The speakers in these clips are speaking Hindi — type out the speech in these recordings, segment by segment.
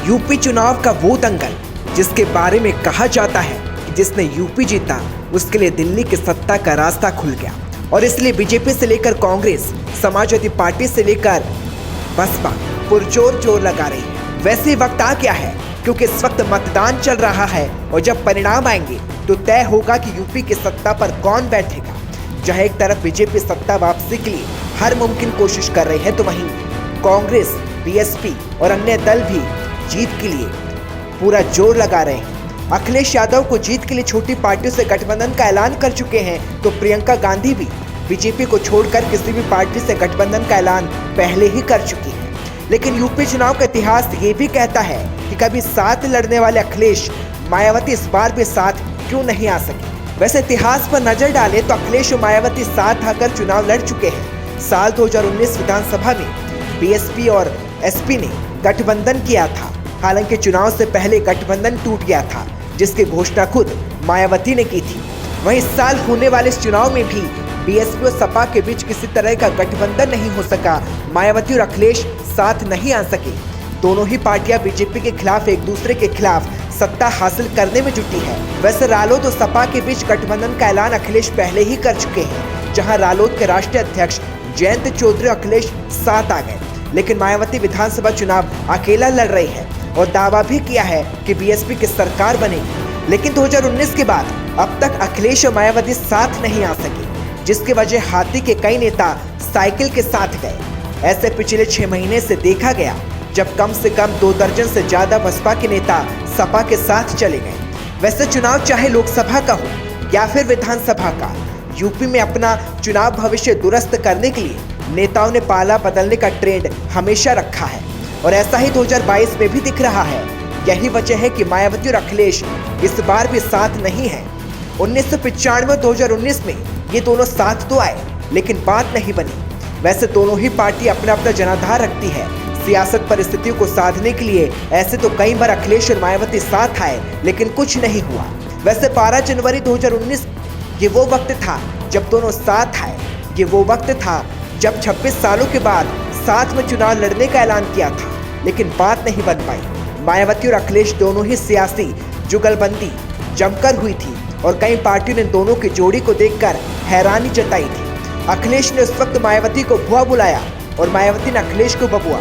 यूपी चुनाव का वो दंगल जिसके बारे में कहा जाता है कि जिसने यूपी जीता उसके लिए दिल्ली की सत्ता का रास्ता खुल गया और इसलिए बीजेपी से लेकर कांग्रेस, समाजवादी पार्टी से लेकर बसपा पुरजोर जोर लगा रही है। वैसे वक्त आ गया है क्योंकि इस वक्त मतदान चल रहा है और जब परिणाम आएंगे तो तय होगा कि यूपी की सत्ता पर कौन बैठेगा। जहां एक तरफ बीजेपी सत्ता वापसी के लिए हर मुमकिन कोशिश कर रही है तो वहीं कांग्रेस, बीएसपी और अन्य दल भी जीत के लिए पूरा जोर लगा रहे हैं। अखिलेश यादव को जीत के लिए छोटी पार्टियों से गठबंधन का ऐलान कर चुके हैं तो प्रियंका गांधी भी बीजेपी को छोड़कर किसी भी पार्टी से गठबंधन का ऐलान पहले ही कर चुकी हैं। लेकिन यूपी चुनाव का इतिहास ये भी कहता है कि कभी साथ लड़ने वाले अखिलेश मायावती इस बार भी साथ क्यों नहीं आ सके। वैसे इतिहास पर नजर डालें तो अखिलेश और मायावती साथ आकर चुनाव लड़ चुके हैं। साल 2019 विधानसभा में बीएसपी और एसपी ने गठबंधन किया था। हालांकि चुनाव से पहले गठबंधन टूट गया था जिसकी घोषणा खुद मायावती ने की थी। वहीं इस साल होने वाले इस चुनाव में भी बीएसपी और सपा के बीच किसी तरह का गठबंधन नहीं हो सका। मायावती और अखिलेश साथ नहीं आ सके। दोनों ही पार्टियां बीजेपी के खिलाफ एक दूसरे के खिलाफ सत्ता हासिल करने में जुटी है। वैसे रालोद और सपा के बीच गठबंधन का ऐलान अखिलेश पहले ही कर चुके हैं, जहां रालोद के राष्ट्रीय अध्यक्ष जयंत चौधरी और अखिलेश साथ आ गए। लेकिन मायावती विधानसभा चुनाव अकेला लड़ रही है और दावा भी किया है कि बीएसपी की सरकार बनेगी। लेकिन 2019 के बाद अब तक अखिलेश और मायावती साथ नहीं आ सके, जिसकी वजह हाथी के कई नेता साइकिल के साथ गए। ऐसे पिछले 6 महीने से देखा गया जब कम से कम 2 दर्जन से ज्यादा बसपा के नेता सपा के साथ चले गए। वैसे चुनाव चाहे लोकसभा का हो या फिर विधानसभा का, यूपी में अपना चुनाव भविष्य दुरुस्त करने के लिए नेताओं ने पाला बदलने का ट्रेंड हमेशा रखा है और ऐसा ही 2022 में भी दिख रहा है। यही वजह है कि मायावती और अखिलेश इस बार भी साथ नहीं है। 1995 और 2019 में ये दोनों साथ तो आए लेकिन बात नहीं बनी। वैसे दोनों ही पार्टी अपना अपना जनाधार रखती है। सियासत परिस्थितियों को साधने के लिए ऐसे तो कई बार अखिलेश और मायावती साथ आए लेकिन कुछ नहीं हुआ। वैसे 12 जनवरी 2019 ये वो वक्त था जब दोनों साथ आए। ये वो वक्त था जब 26 सालों के बाद साथ में चुनाव लड़ने का ऐलान किया था, लेकिन बात नहीं बन पाई। मायावती और अखिलेश दोनों ही सियासी जुगलबंदी जमकर हुई थी और कई पार्टियों ने दोनों की जोड़ी को देखकर हैरानी जताई थी। अखिलेश ने उस वक्त मायावती को भुआ बुलाया और मायावती ने अखिलेश को बबुआ।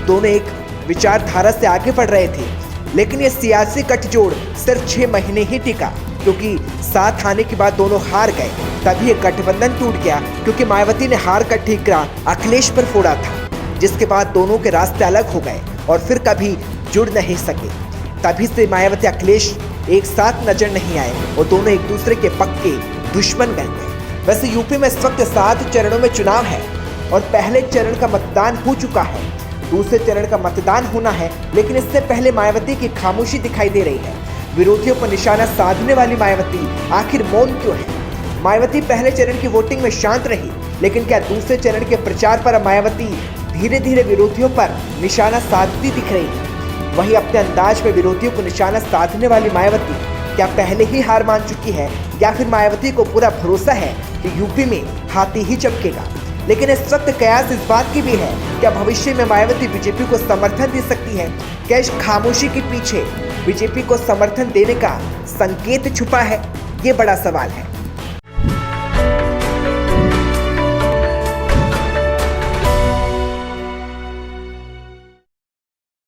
दोनों एक विचारधारा से आगे बढ़ रहे थे, लेकिन ये सियासी गठजोड़ सिर्फ 6 महीने ही टिका क्योंकि साथ आने के बाद दोनों हार गए। तभी ये गठबंधन टूट गया क्योंकि मायावती ने हार का ठीकरा अखिलेश पर फोड़ा था, जिसके बाद दोनों के रास्ते अलग हो गए और फिर कभी जुड़ नहीं सके। तभी से मायावती अखिलेश एक साथ नजर नहीं आए और दोनों एक दूसरे के पक्के दुश्मन बन गए। वैसे यूपी में इस वक्त 7 चरणों में चुनाव है और पहले चरण का मतदान हो चुका है। दूसरे चरण का मतदान होना है, लेकिन इससे पहले मायावती की खामोशी दिखाई दे रही है। विरोधियों पर निशाना साधने वाली मायावती आखिर मौन क्यों है? मायावती पहले चरण की वोटिंग में शांत रही, लेकिन क्या दूसरे चरण के प्रचार पर मायावती धीरे धीरे विरोधियों पर निशाना साधती दिख रही है? वहीं अपने अंदाज में विरोधियों को निशाना साधने वाली मायावती क्या पहले ही हार मान चुकी है या फिर मायावती को पूरा भरोसा है कि यूपी में हाथी ही चमकेगा? लेकिन इस वक्त कयास इस बात की भी है क्या भविष्य में मायावती बीजेपी को समर्थन दे सकती है? क्या इस खामोशी के पीछे बीजेपी को समर्थन देने का संकेत छुपा है? ये बड़ा सवाल है।